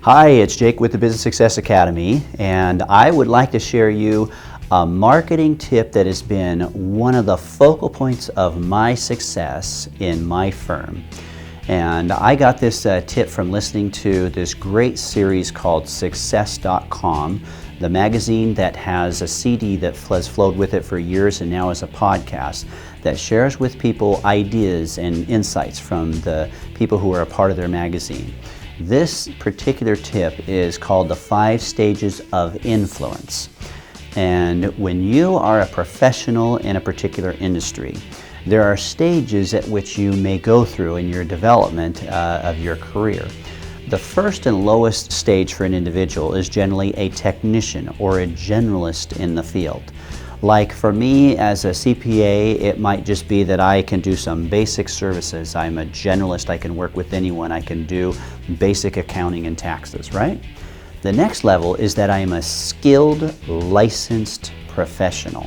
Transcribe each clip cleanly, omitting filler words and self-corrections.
Hi, it's Jake with the Business Success Academy, and I would like to share you a marketing tip that has been one of the focal points of my success in my firm. And I got this tip from listening to this great series called Success.com, the magazine that has a CD that has flowed with it for years and now is a podcast that shares with people ideas and insights from the people who are a part of their magazine. This particular tip is called the 5 stages of influence. And when you are a professional in a particular industry, there are stages at which you may go through in your development of your career. The first and lowest stage for an individual is generally a technician or a generalist in the field. Like for me as a CPA, it might just be that I can do some basic services. I'm a generalist, I can work with anyone, I can do basic accounting and taxes, right? The next level is that I am a skilled, licensed professional,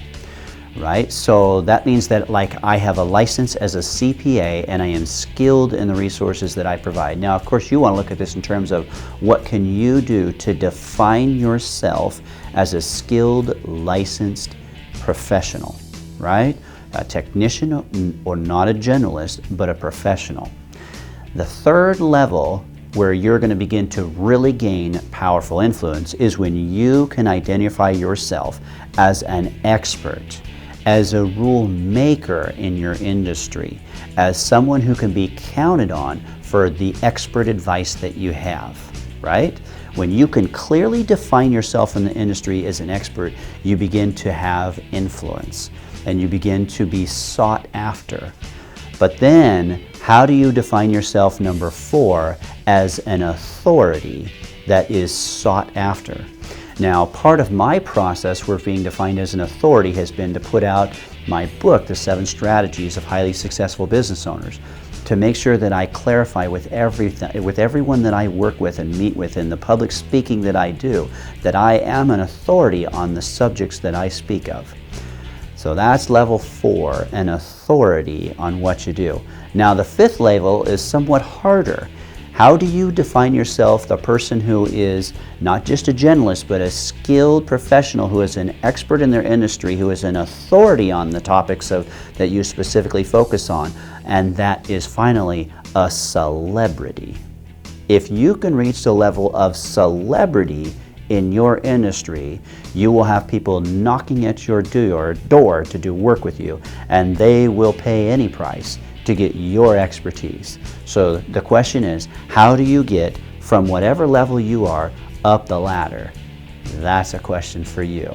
right? So that means that like I have a license as a CPA and I am skilled in the resources that I provide. Now, of course, you want to look at this in terms of what can you do to define yourself as a skilled, licensed professional, right? A technician or not a generalist, but a professional. The third level where you're going to begin to really gain powerful influence is when you can identify yourself as an expert, as a rule maker in your industry, as someone who can be counted on for the expert advice that you have, right? When you can clearly define yourself in the industry as an expert, you begin to have influence and you begin to be sought after. But then, how do you define yourself, number 4, as an authority that is sought after? Now, part of my process for being defined as an authority has been to put out my book, The 7 Strategies of Highly Successful Business Owners, to make sure that I clarify with everyone that I work with and meet with in the public speaking that I do, that I am an authority on the subjects that I speak of. So that's level 4, an authority on what you do. Now the 5th level is somewhat harder. How do you define yourself, the person who is not just a generalist, but a skilled professional who is an expert in their industry, who is an authority on the topics that you specifically focus on, and that is finally a celebrity. If you can reach the level of celebrity in your industry, you will have people knocking at your door to do work with you, and they will pay any price to get your expertise. So the question is, how do you get from whatever level you are up the ladder? That's a question for you.